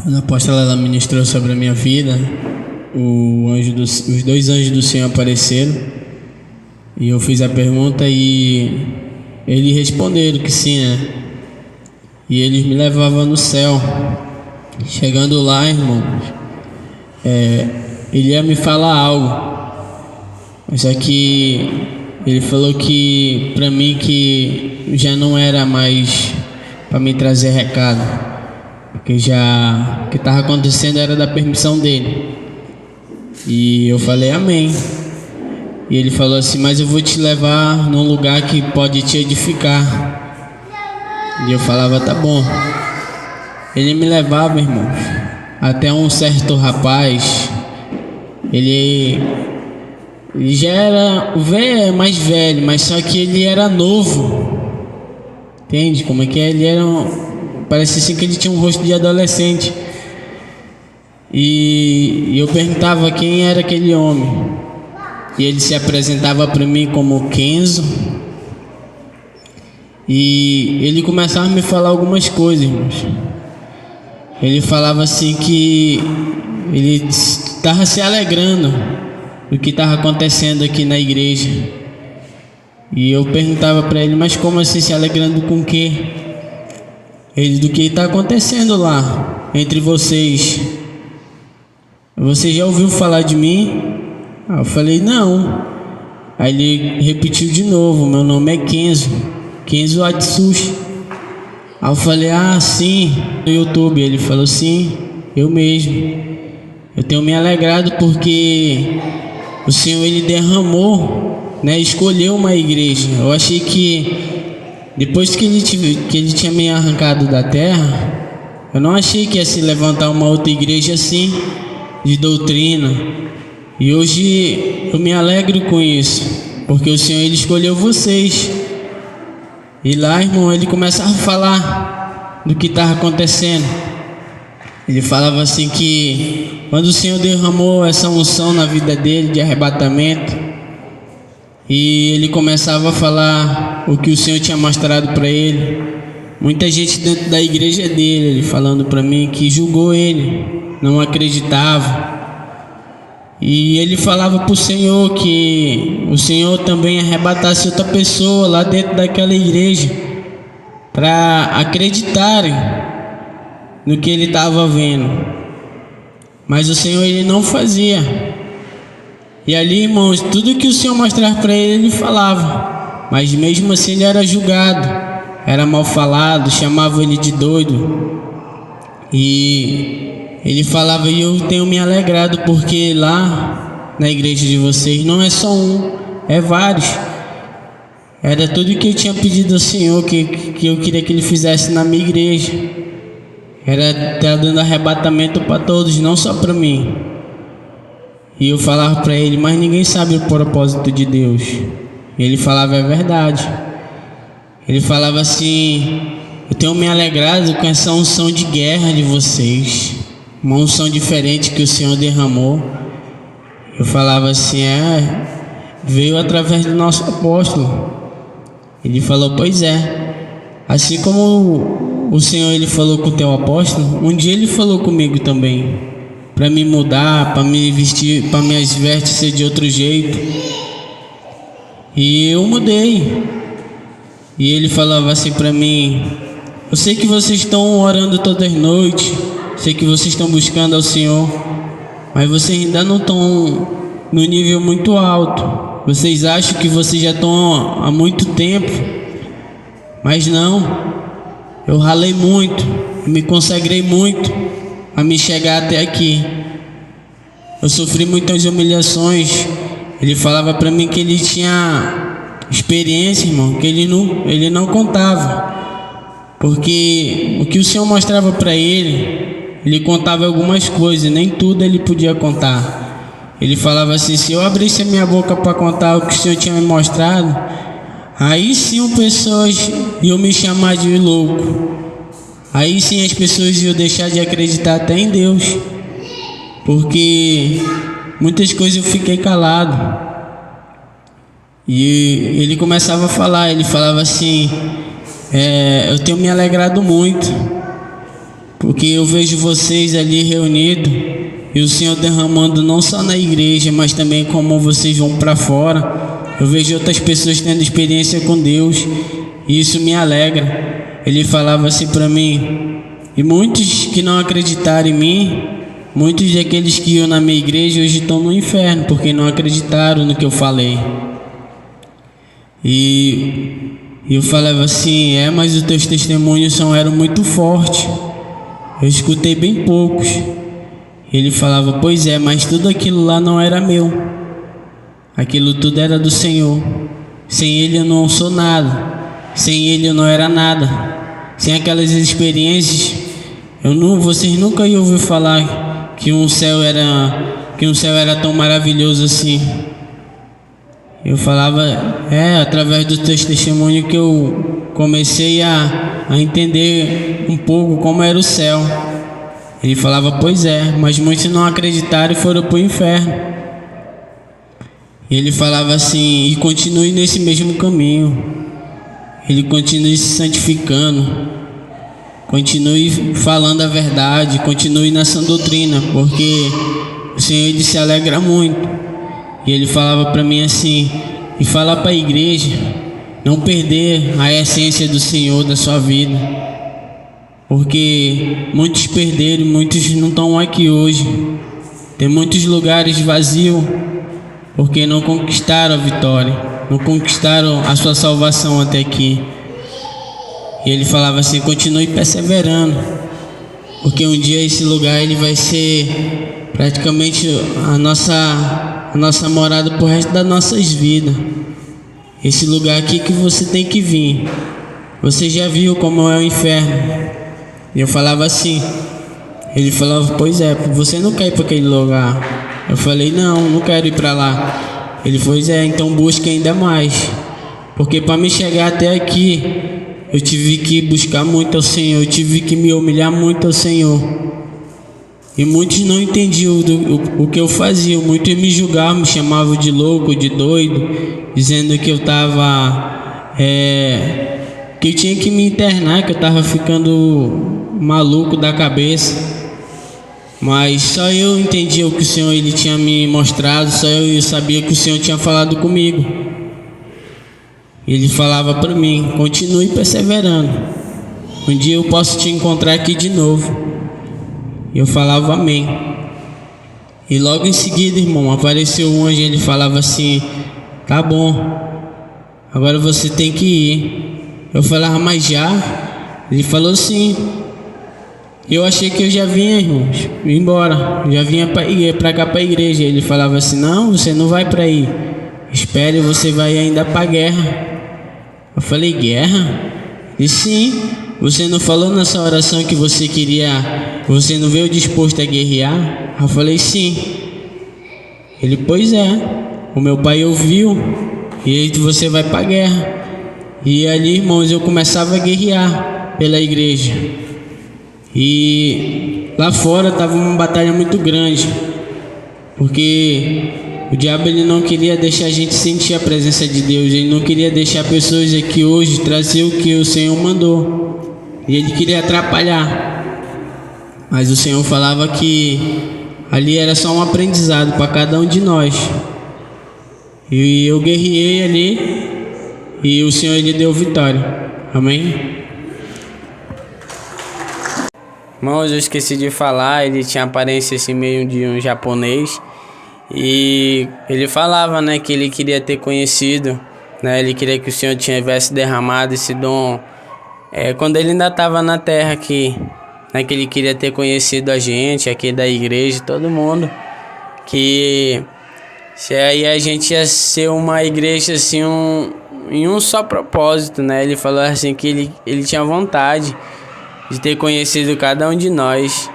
Quando a apóstola ela ministrou sobre a minha vida, os dois anjos do Senhor apareceram e eu fiz a pergunta e eles responderam que sim, né? E eles me levavam no céu. Chegando lá, irmãos, ele ia me falar algo, mas só que ele falou que para mim que já não era mais para me trazer recado, porque já o que estava acontecendo era da permissão dele. E eu falei amém. E ele falou assim: mas eu vou te levar num lugar que pode te edificar. E eu falava: tá bom. Ele me levava, irmão, até um certo rapaz. Ele já era mais velho, mas só que ele era novo. Entende como é que é? Ele era parece assim que ele tinha um rosto de adolescente. E eu perguntava quem era aquele homem. E ele se apresentava para mim como Kenzo. E ele começava a me falar algumas coisas, irmãos. Ele falava assim que ele estava se alegrando do que estava acontecendo aqui na igreja. E eu perguntava para ele: mas como assim se alegrando com o quê? Ele: do que está acontecendo lá entre vocês. Você já ouviu falar de mim? Eu falei: não. Aí ele repetiu de novo: meu nome é Kenzo Atsushi. Aí eu falei: ah, sim, no YouTube. Ele falou: sim, eu mesmo. Eu tenho me alegrado porque o Senhor ele derramou, né, escolheu uma igreja. Eu achei que depois que ele tinha me arrancado da terra, eu não achei que ia se levantar uma outra igreja assim, de doutrina. E hoje eu me alegro com isso, porque o Senhor ele escolheu vocês. E lá, irmão, ele começava a falar do que estava acontecendo. Ele falava assim que quando o Senhor derramou essa unção na vida dele de arrebatamento, e ele começava a falar o que o Senhor tinha mostrado para ele. Muita gente dentro da igreja dele, ele falando para mim que julgou ele, não acreditava. E ele falava para o Senhor que o Senhor também arrebatasse outra pessoa lá dentro daquela igreja, para acreditarem no que ele estava vendo. Mas o Senhor ele não fazia. E ali, irmãos, tudo que o Senhor mostrava para ele, ele falava. Mas mesmo assim ele era julgado, era mal falado, chamavam ele de doido. E ele falava: e eu tenho me alegrado porque lá na igreja de vocês não é só um, é vários. Era tudo que eu tinha pedido ao Senhor, que eu queria que ele fizesse na minha igreja. Era estar dando arrebatamento para todos, não só para mim. E eu falava para ele: mas ninguém sabe o propósito de Deus. E ele falava: é verdade. Ele falava assim: eu tenho me alegrado com essa unção de guerra de vocês, uma unção diferente que o Senhor derramou. Eu falava assim: veio através do nosso apóstolo. Ele falou: pois é, assim como o Senhor ele falou com o teu apóstolo, um dia ele falou comigo também, para me mudar, para me vestir, para minhas vestes ser de outro jeito. E eu mudei. E ele falava assim para mim: eu sei que vocês estão orando todas as noites, sei que vocês estão buscando ao Senhor, mas vocês ainda não estão no nível muito alto. Vocês acham que vocês já estão há muito tempo, mas não. Eu ralei muito, eu me consagrei muito a me chegar até aqui. Eu sofri muitas humilhações. Ele falava para mim que ele tinha experiência, irmão, que ele não contava, porque o que o Senhor mostrava para ele contava algumas coisas, nem tudo ele podia contar. Ele falava assim: se eu abrisse a minha boca para contar o que o Senhor tinha me mostrado, aí sim pessoas iam me chamar de louco. aí sim as pessoas iam deixar de acreditar até em Deus, porque muitas coisas eu fiquei calado. E ele começava a falar, ele falava assim: eu tenho me alegrado muito, porque eu vejo vocês ali reunidos e o Senhor derramando não só na igreja, mas também como vocês vão para fora. Eu vejo outras pessoas tendo experiência com Deus e isso me alegra. Ele falava assim para mim: e muitos que não acreditaram em mim, muitos daqueles que iam na minha igreja hoje estão no inferno, porque não acreditaram no que eu falei. E eu falava assim: mas os teus testemunhos eram muito fortes, eu escutei bem poucos. Ele falava: pois é, mas tudo aquilo lá não era meu, aquilo tudo era do Senhor. Sem Ele eu não sou nada, sem Ele eu não era nada. Sem aquelas experiências, vocês nunca iam ouvir falar que um céu era tão maravilhoso assim. Eu falava: através dos teus testemunhos que eu comecei a entender um pouco como era o céu. Ele falava: pois é, mas muitos não acreditaram e foram para o inferno. E ele falava assim: e continue nesse mesmo caminho. Ele continue se santificando, continue falando a verdade, continue na sã doutrina, porque o Senhor ele se alegra muito. E ele falava para mim assim: e falar para a igreja não perder a essência do Senhor da sua vida, porque muitos perderam, muitos não estão aqui hoje. Tem muitos lugares vazios porque não conquistaram a vitória, não conquistaram a sua salvação até aqui. E ele falava assim: continue perseverando, porque um dia esse lugar ele vai ser praticamente a nossa morada pro resto das nossas vidas. Esse lugar aqui que você tem que vir. Você já viu como é o inferno? E eu falava assim. Ele falava: pois é, você não quer ir para aquele lugar. Eu falei: não quero ir para lá. Ele falou: pois é, então busque ainda mais, porque para me chegar até aqui eu tive que buscar muito ao Senhor, eu tive que me humilhar muito ao Senhor. E muitos não entendiam o que eu fazia, muitos me julgavam, me chamavam de louco, de doido, dizendo que eu estava, que eu tinha que me internar, que eu estava ficando maluco da cabeça. Mas só eu entendia o que o Senhor ele tinha me mostrado, só eu sabia que o Senhor tinha falado comigo. Ele falava para mim: continue perseverando, um dia eu posso te encontrar aqui de novo. Eu falava amém. E logo em seguida, irmão, apareceu um anjo. Ele falava assim: tá bom, agora você tem que ir. Eu falava: mas já? Ele falou: sim. Eu achei que eu já vinha, irmãos, embora, já vinha para cá para a igreja. Ele falava assim: não, você não vai para aí, espere, você vai ainda para a guerra. Eu falei: guerra? E sim, você não falou nessa oração que você não veio disposto a guerrear? Eu falei: sim. Ele: pois é, o meu pai ouviu, e aí você vai para a guerra. E ali, irmãos, eu começava a guerrear pela igreja. E lá fora estava uma batalha muito grande, porque o diabo ele não queria deixar a gente sentir a presença de Deus. Ele não queria deixar pessoas aqui hoje trazer o que o Senhor mandou, e ele queria atrapalhar. Mas o Senhor falava que ali era só um aprendizado para cada um de nós. E eu guerreei ali, e o Senhor ele deu vitória. Amém? Irmãos, eu esqueci de falar, ele tinha aparência assim meio de um japonês. E ele falava, né, que ele queria ter conhecido, né, ele queria que o Senhor tivesse derramado esse dom quando ele ainda estava na terra aqui, né, que ele queria ter conhecido a gente aqui da igreja, todo mundo, que se aí a gente ia ser uma igreja assim, em um só propósito, né. Ele falou assim que ele tinha vontade de ter conhecido cada um de nós.